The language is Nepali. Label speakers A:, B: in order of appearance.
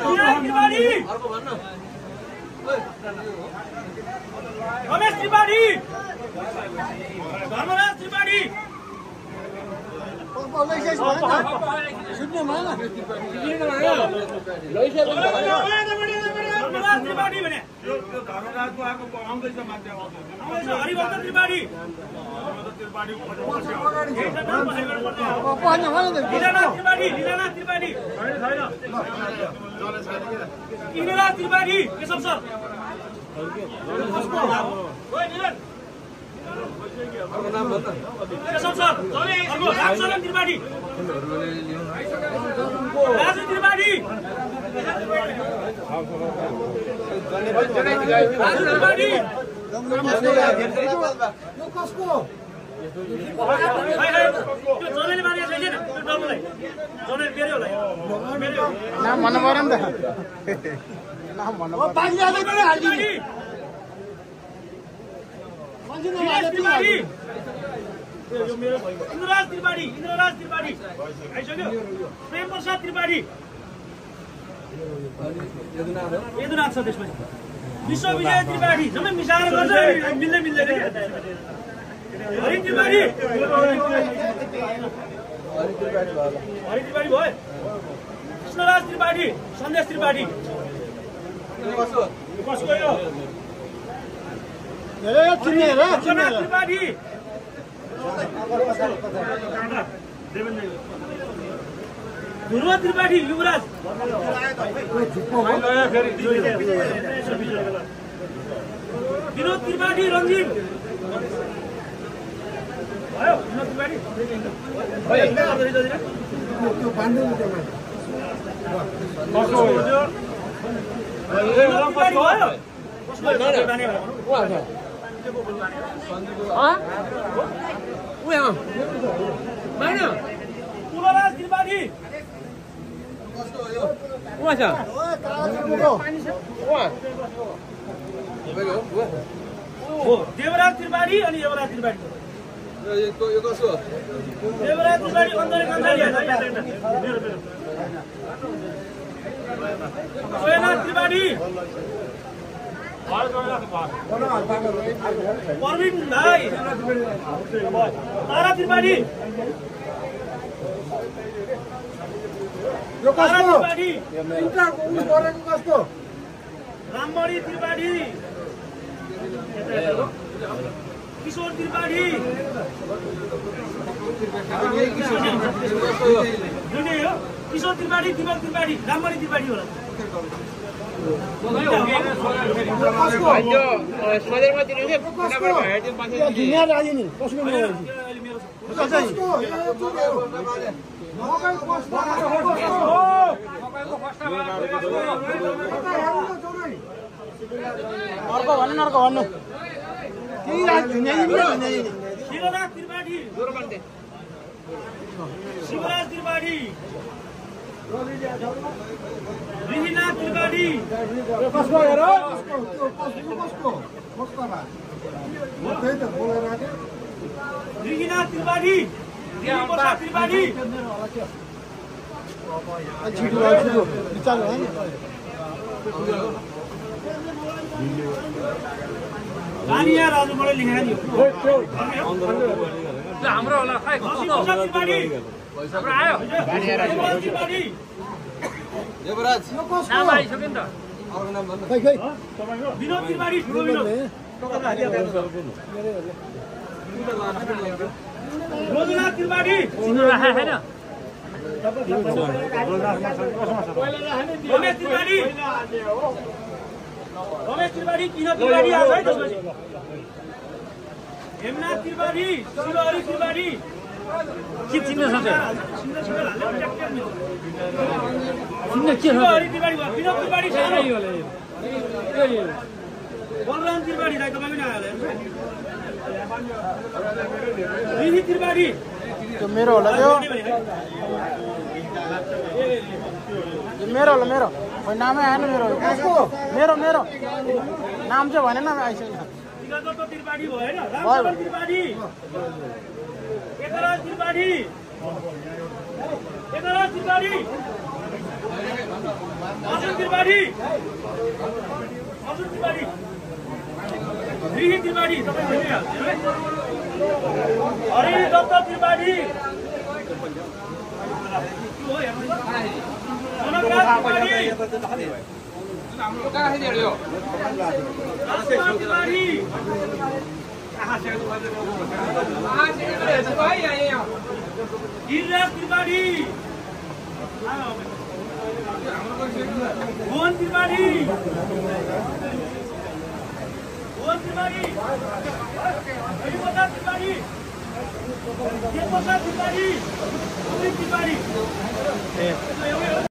A: त्रिपाठी रमेश त्रिपाठी धर्मराज त्रिपाठी त्रिपाठी भने
B: धर्मराजको आएको आउँदैछ मान्छे
A: हरिभक्त त्रिपाठी इन्द्रनाथ त्रिपाठी केशव सर केशव सर रामचरण त्रिपाठी राजु त्रिपाठी राजु त्रिपाठी जनैले मारेको छैन त्यो डल्लोलाई जनै मेरै होला
C: नाम भन्नु पर्यो नि त नाम भन्नु
A: त्रिपाठी इन्द्रराज त्रिपाठी आइसक्यो प्रेम प्रसाद त्रिपाठी यदुनाथ छ त्यसपछि विश्वविजय त्रिपाठी जम्मै मिसाएर गर्छ मिल्दै मिल्दैन हरि त्रिपाठी भयो कृष्णराज त्रिपाठी सन्देश त्रिपाठी कसको यो त्रिपाठी ध्रुव त्रिपाठी युवराज विनोद त्रिपाठी रञ्जित भयो विनोद त्रिपाठी तुलराज त्रिपाठी देवराज त्रिपाठी अनि युवराज त्रिपाठी देवराज त्रिपाठी अन्तरे सोयनाथ त्रिपाठी परवीन भाइ तारा त्रिपाठी रामबडी त्रिपाठी किशोर त्रिपाठी किशोर त्रिपाठी दिपक त्रिपाठी रामबडी त्रिपाठी होला
C: अर्को भन्नु
A: शिवराज त्रिपाठी शिवराज त्रिपाठी रिहिनाथ त्रिपाठी रिहिनाथ त्रिपाठी प्रसाद त्रिपाठी गानिया राजुबाट लेखेर नि हाम्रो होला खै त्रिपाठी हाम्रो आयो गानिया राजु त्रिपाठी
B: देवराज
A: नाम आइसक्यो नि त
B: अर्को नाम भन्नु
A: विनोद त्रिपाठी ठुलो विनोद रोजनाथ त्रिपाठी हैन रमेश त्रिपाठी किन त्रिपाठी आएको है त्यसपछि हेमनाथ त्रिपाठी शिवहरि त्रिपाठी के चिन्न सक्छ शिवहरि त्रिपाठी विनोद त्रिपाठी बलराम त्रिपाठी दाइ तपाईँ पनि आयो रिहि त्रिपाठी
C: त्यो मेरो होला त्यो मेरो होला मेरो नामै आएन मेरो मेरो मेरो नाम चाहिँ भनेन आइसक्यो
A: त्रिपाठी भयो हैन रामचरण त्रिपाठी एकराज त्रिपाठी अर्जुन त्रिपाठी रिही त्रिपाठी तपाईँ भनिहाल्नु है हरि दत्त त्रिपाठी जनकराज त्रिपाठी राजकुमार त्रिपाठी गिरिराज त्रिपाठी भुवन त्रिपाठी हरिप्रसाद त्रिपाठी देवप्रसाद त्रिपाठी त्रिपाठी